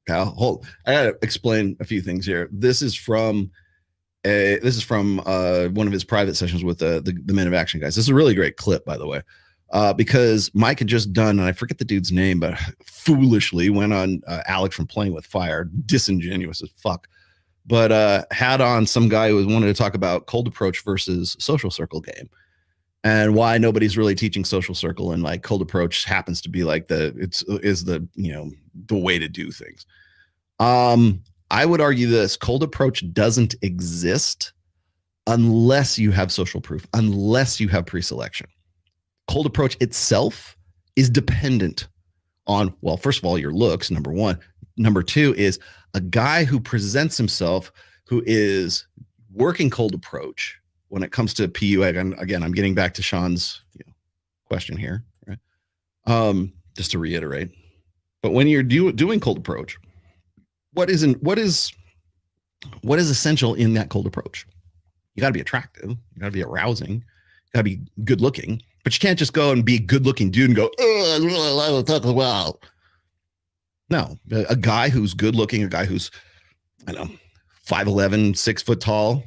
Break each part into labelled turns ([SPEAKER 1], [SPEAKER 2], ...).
[SPEAKER 1] pal. Hold, I gotta explain a few things here. This is from one of his private sessions with the Men of Action guys. This is a really great clip, by the way, because Mike had just done, and I forget the dude's name, but foolishly went on Alex from Playing with Fire, disingenuous as fuck, but had on some guy who wanted to talk about cold approach versus social circle game, and why nobody's really teaching social circle, and like cold approach happens to be like the way to do things. I would argue this: cold approach doesn't exist unless you have social proof, unless you have pre-selection. Cold approach itself is dependent on, well, first of all, your looks, number one. Number two is a guy who presents himself, who is working cold approach when it comes to PU. Again, I'm getting back to Sean's question here, right? Just to reiterate. But when you're doing cold approach, what is essential in that cold approach? You got to be attractive. You got to be arousing. You got to be good looking. But you can't just go and be a good looking dude and go, oh, no, a guy who's good looking, a guy who's, 5'11", 6 foot tall.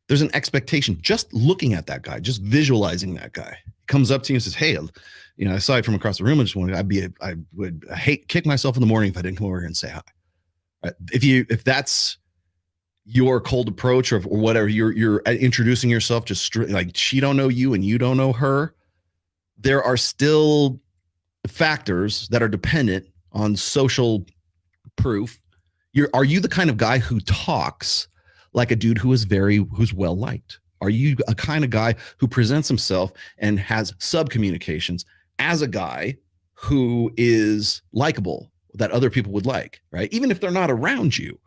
[SPEAKER 1] There's an expectation just looking at that guy, just visualizing that guy. He comes up to you and says, hey, I saw you from across the room. I would kick myself in the morning if I didn't come over here and say hi. Right? If that's your cold approach or whatever, you're introducing yourself just like she don't know you and you don't know her. There are still factors that are dependent on social proof. Are you the kind of guy who talks like a dude who's well liked? Are you a kind of guy who presents himself and has sub communications as a guy who is likable, that other people would like, right? Even if they're not around you.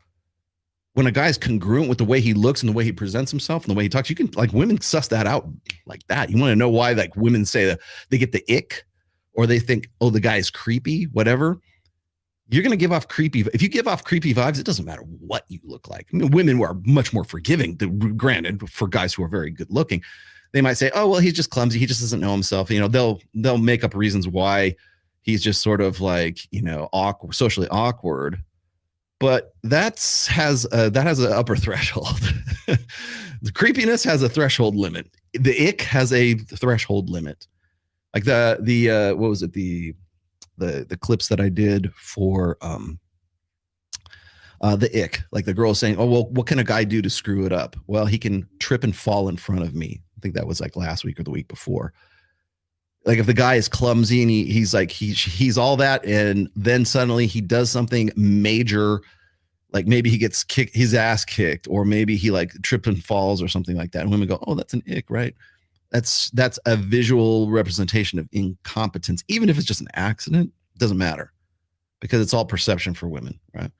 [SPEAKER 1] When a guy's congruent with the way he looks and the way he presents himself and the way he talks, you can, like, women suss that out like that. You want to know why, like, women say that they get the ick, or they think, oh, the guy is creepy, whatever. You're going to give off creepy. If you give off creepy vibes, it doesn't matter what you look like. I mean, women are much more forgiving, granted, for guys who are very good looking. They might say, oh, well, he's just clumsy. He just doesn't know himself. They'll make up reasons why he's just sort of like, awkward, socially awkward. But that has an upper threshold. The creepiness has a threshold limit. The ick has a threshold limit. Like the what was it, the clips that I did for the ick, like the girl saying, oh, well, what can a guy do to screw it up? Well, he can trip and fall in front of me. I think that was like last week or the week before. Like if the guy is clumsy and he's like, he's all that, and then suddenly he does something major, like maybe he gets his ass kicked, or maybe he like trips and falls or something like that. And women go, oh, that's an ick, right? That's a visual representation of incompetence. Even if it's just an accident, it doesn't matter, because it's all perception for women, right?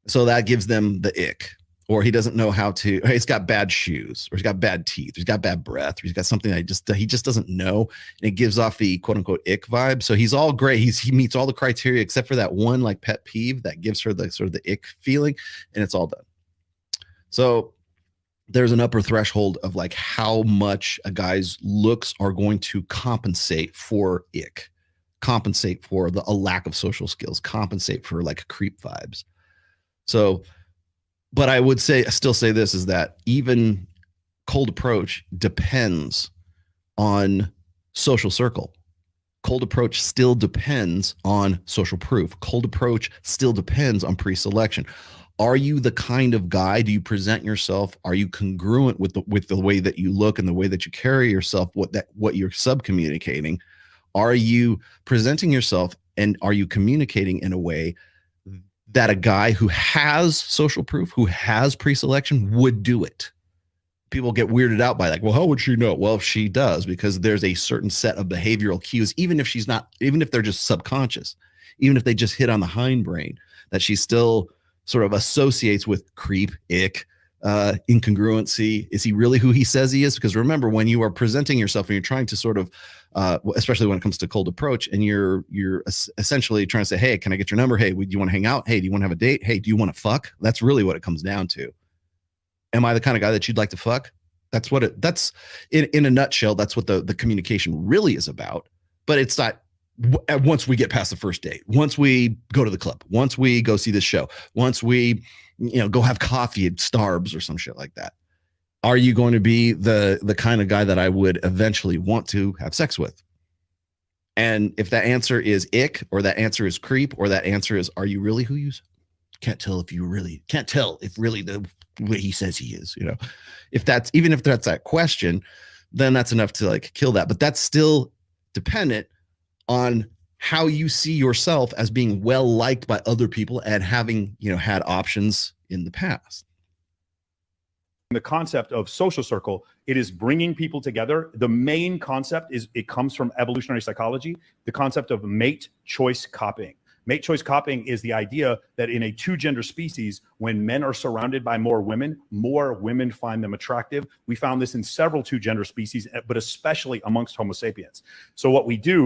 [SPEAKER 1] So that gives them the ick. Or he doesn't know how to, or he's got bad shoes, or he's got bad teeth, or he's got bad breath, or he's got something that he just doesn't know, and it gives off the quote unquote ick vibe. So he's all great. He meets all the criteria except for that one like pet peeve that gives her the sort of the ick feeling, and it's all done. So there's an upper threshold of like how much a guy's looks are going to compensate for ick, compensate for a lack of social skills, compensate for like creep vibes. So, but I would still say this, is that even cold approach depends on social circle. Cold approach still depends on social proof. Cold approach still depends on pre-selection. Are you the kind of guy? Do you present yourself? Are you congruent with the way that you look and the way that you carry yourself? What you're sub-communicating? Are you presenting yourself, and are you communicating in a way that a guy who has social proof, who has pre-selection, would do it? People get weirded out by like, well, how would she know? Well, she does, because there's a certain set of behavioral cues, even if they're just subconscious, even if they just hit on the hindbrain, that she still sort of associates with creep, ick, incongruency. Is he really who he says he is? Because remember, when you are presenting yourself and you're trying to sort of, especially when it comes to cold approach, and you're essentially trying to say, hey, can I get your number? Hey, do you want to hang out? Hey, do you want to have a date? Hey, do you want to fuck? That's really what it comes down to. Am I the kind of guy that you'd like to fuck? That's in a nutshell. That's what the communication really is about. But it's not once we get past the first date, once we go to the club, once we go see this show, once we, go have coffee at Starbucks or some shit like that. Are you going to be the kind of guy that I would eventually want to have sex with? And if that answer is ick, or that answer is creep, or that answer is, are you really who you can't tell if really the way he says he is, if that's that question, then that's enough to like kill that. But that's still dependent on how you see yourself as being well liked by other people and having, had options in the past.
[SPEAKER 2] The concept of social circle, it is bringing people together. The main concept is, it comes from evolutionary psychology, the concept of mate choice copying. Mate choice copying is the idea that in a two-gender species, when men are surrounded by more women find them attractive. We found this in several two-gender species, but especially amongst Homo sapiens. So what we do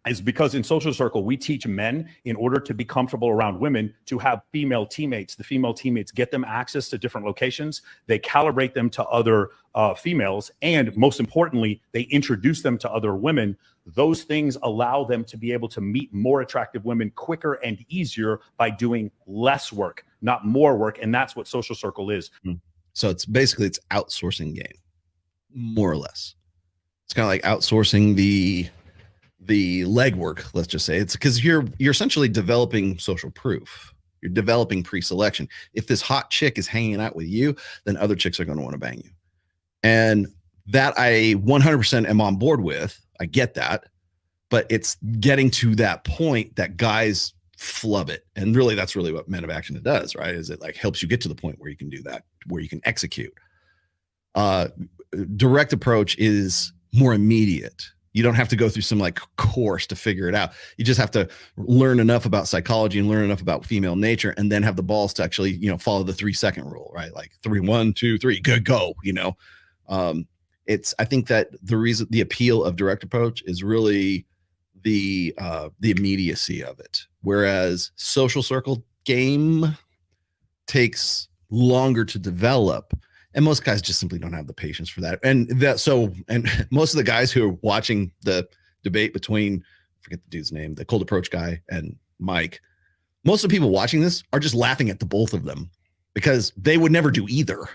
[SPEAKER 2] is, because in social circle, we teach men, in order to be comfortable around women, to have female teammates. The female teammates get them access to different locations. They calibrate them to other females. And most importantly, they introduce them to other women. Those things allow them to be able to meet more attractive women quicker and easier by doing less work, not more work. And that's what social circle is.
[SPEAKER 1] So it's outsourcing game, more or less. It's kind of like outsourcing the legwork, let's just say. It's because you're essentially developing social proof. You're developing pre-selection. If this hot chick is hanging out with you, then other chicks are going to want to bang you. And that I 100% am on board with. I get that. But it's getting to that point that guys flub it. And really, that's really what Men of Action does, right? Is it like helps you get to the point where you can do that, where you can execute. Direct approach is more immediate. You don't have to go through some like course to figure it out. You just have to learn enough about psychology and learn enough about female nature, and then have the balls to actually, follow the 3-second rule, right? Like 3, 1, 2, 3, go. I think that the appeal of direct approach is really the immediacy of it. Whereas social circle game takes longer to develop. And most guys just simply don't have the patience for that. And most of the guys who are watching the debate between, I forget the dude's name, the cold approach guy and Mike, most of the people watching this are just laughing at the both of them, because they would never do either.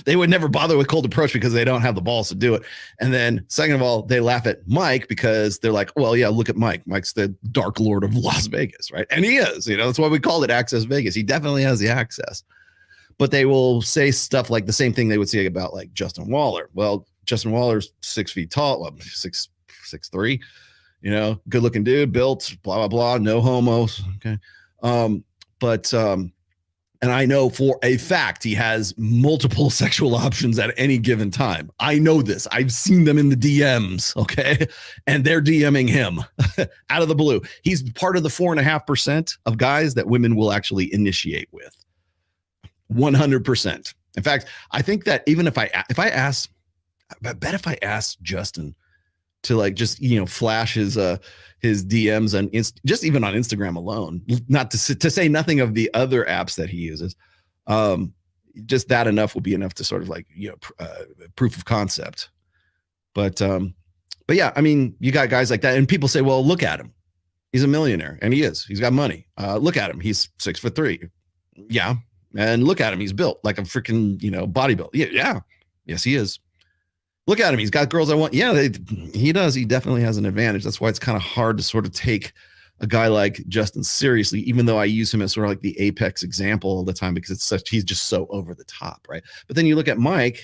[SPEAKER 1] They would never bother with cold approach because they don't have the balls to do it. And then second of all, they laugh at Mike because they're like, well, yeah, look at Mike. Mike's the dark lord of Las Vegas, right? And he is, that's why we called it Access Vegas. He definitely has the access. But they will say stuff like the same thing they would say about like Justin Waller. Well, Justin Waller's 6 feet tall, 6'3", good looking dude, built, blah, blah, blah, no homos. Okay. And I know for a fact he has multiple sexual options at any given time. I know this. I've seen them in the DMs. Okay. And they're DMing him out of the blue. He's part of the 4.5% of guys that women will actually initiate with. 100%. In fact, I think that even if I asked Justin to like just flash his DMs and just even on Instagram alone, not to say nothing of the other apps that he uses, just that enough will be enough to sort of like proof of concept. But yeah, I mean, you got guys like that, and people say, well, look at him, he's a millionaire, and he is. He's got money. Look at him, he's 6'3". Yeah. And look at him, he's built like a freaking, bodybuilder. Yeah. Yes, he is. Look at him, he's got girls I want. Yeah, he does. He definitely has an advantage. That's why it's kind of hard to sort of take a guy like Justin seriously, even though I use him as sort of like the apex example all the time, because he's just so over the top, right? But then you look at Mike,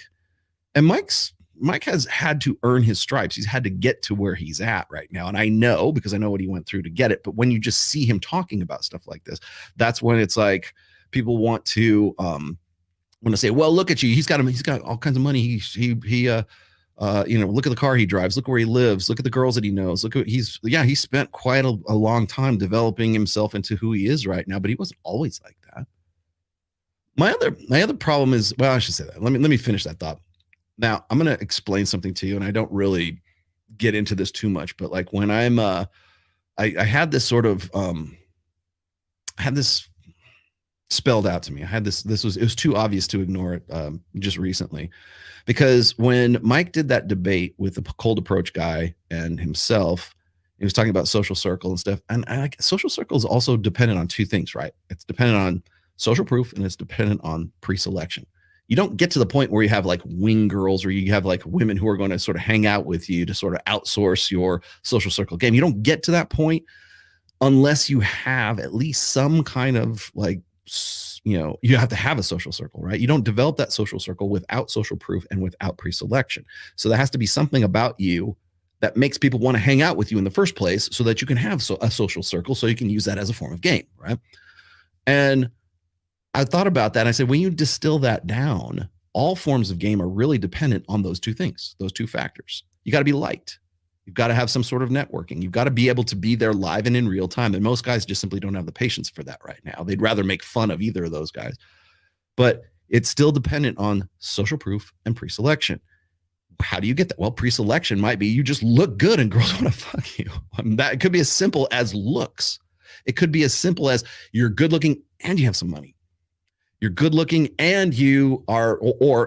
[SPEAKER 1] and Mike has had to earn his stripes. He's had to get to where he's at right now. And I know, because I know what he went through to get it. But when you just see him talking about stuff like this, that's when it's like, people want to say, well, look at you. He's got all kinds of money. He look at the car he drives. Look where he lives. Look at the girls that he knows. Look at he spent quite a long time developing himself into who he is right now. But he wasn't always like that. My other problem is, well, I should say that. Let me finish that thought. Now I'm going to explain something to you, and I don't really get into this too much, but like when I'm I had this sort of had this spelled out to me. I had it was too obvious to ignore it just recently, because when Mike did that debate with the cold approach guy and himself He was talking about social circle and stuff. And social circle is also dependent on two things, right? It's dependent on social proof and it's dependent on pre-selection. You don't get to the point where you have like wing girls or you have like women who are going to sort of hang out with you to sort of outsource your social circle game. You don't get to that point unless you have at least some kind of like, you have to have a social circle, right? You don't develop that social circle without social proof and without pre-selection. So there has to be something about you that makes people want to hang out with you in the first place so that you can have a social circle so you can use that as a form of game, right? And I thought about that. And I said, when you distill that down, all forms of game are really dependent on those two things, those two factors. You got to be liked. You've got to have some sort of networking. You've got to be able to be there live and in real time. And most guys just simply don't have the patience for that right now. They'd rather make fun of either of those guys. But it's still dependent on social proof and pre-selection. How do you get that? Well, pre-selection might be you just look good and girls want to fuck you. That could be as simple as looks. It could be as simple as you're good looking and you have some money. You're good looking and you are,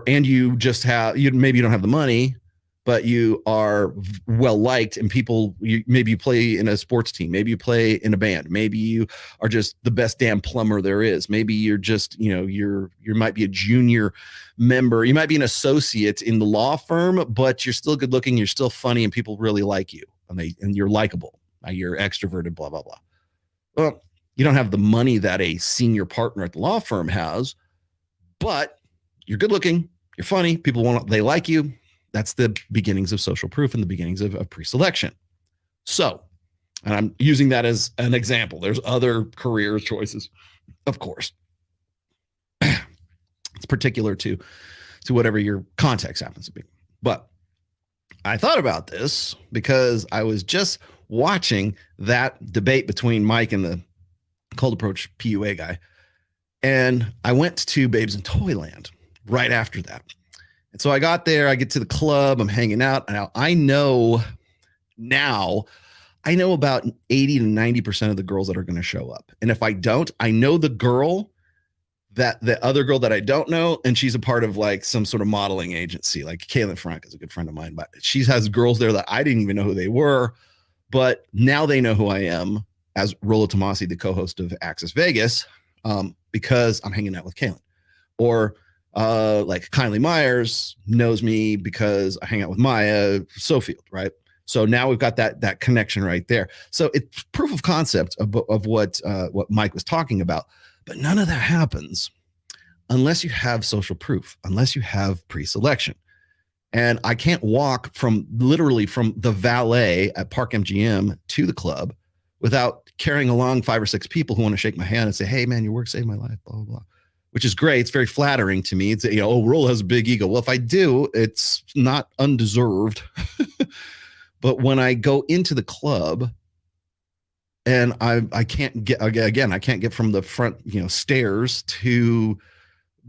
[SPEAKER 1] and you just have, maybe you don't have the money, but you are well liked and people, maybe you play in a sports team, maybe you play in a band, maybe you are just the best damn plumber there is. Maybe you're just, you might be a junior member. You might be an associate in the law firm, but you're still good looking. You're still funny and people really like you and you're likable. You're extroverted, blah, blah, blah. Well, you don't have the money that a senior partner at the law firm has, but you're good looking, you're funny, they like you. That's the beginnings of social proof and the beginnings of pre-selection. So, and I'm using that as an example. There's other career choices, of course. It's particular to whatever your context happens to be. But I thought about this because I was just watching that debate between Mike and the Cold Approach PUA guy. And I went to Babes in Toyland right after that. And so I got there, I get to the club, I'm hanging out. Now I know about 80 to 90% of the girls that are going to show up. And if I don't, I know the other girl that I don't know, and she's a part of like some sort of modeling agency. Like Kaylin Frank is a good friend of mine, but she has girls there that I didn't even know who they were. But now they know who I am as Rollo Tomasi, the co-host of Access Vegas, because I'm hanging out with Kaylin. Or like Kylie Myers knows me because I hang out with Maya Sofield, right? So now we've got that connection right there. So it's proof of concept of what Mike was talking about. But none of that happens unless you have social proof, unless you have pre-selection. And I can't walk literally from the valet at Park MGM to the club without carrying along 5 or 6 people who want to shake my hand and say, hey, man, your work saved my life, blah, blah, blah, which is great. It's very flattering to me. It's, Rollo has a big ego. Well, if I do, it's not undeserved. But when I go into the club and I can't get from the front, stairs to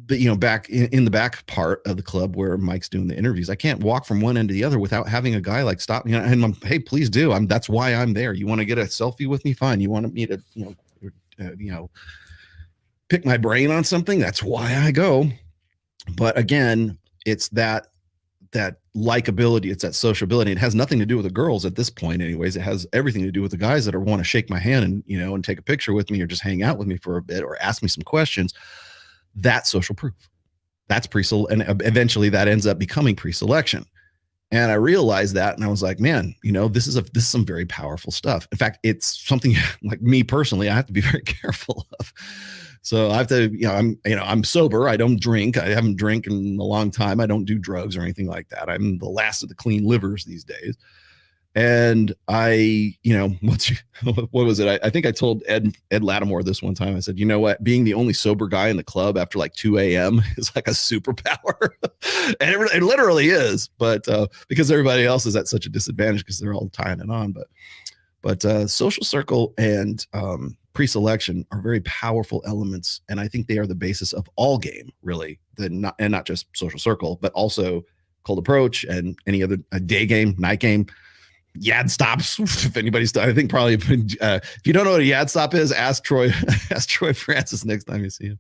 [SPEAKER 1] the, back in the back part of the club where Mike's doing the interviews. I can't walk from one end to the other without having a guy like stop me. And I'm, hey, please do. That's why I'm there. You want to get a selfie with me? Fine. You want me to, pick my brain on something? That's why I go. But again, it's that likability, it's that sociability. It has nothing to do with the girls at this point anyways. It has everything to do with the guys that want to shake my hand and, and take a picture with me or just hang out with me for a bit or ask me some questions. That's social proof. That's and eventually that ends up becoming pre-selection. And I realized that, and I was like, man, this is some very powerful stuff. In fact, it's something like me personally, I have to be very careful of. So I have to, I'm sober. I don't drink. I haven't drank in a long time. I don't do drugs or anything like that. I'm the last of the clean livers these days. And I, what was it? I think I told Ed Lattimore this one time. I said, you know what? Being the only sober guy in the club after like 2 a.m. is like a superpower. And it literally is. But because everybody else is at such a disadvantage because they're all tying it on. But social circle and pre-selection are very powerful elements. And I think they are the basis of all game, really. Not just social circle, but also cold approach and any other day game, night game. Yad stops. If anybody's, I think probably if you don't know what a yad stop is, ask Troy Francis next time you see him.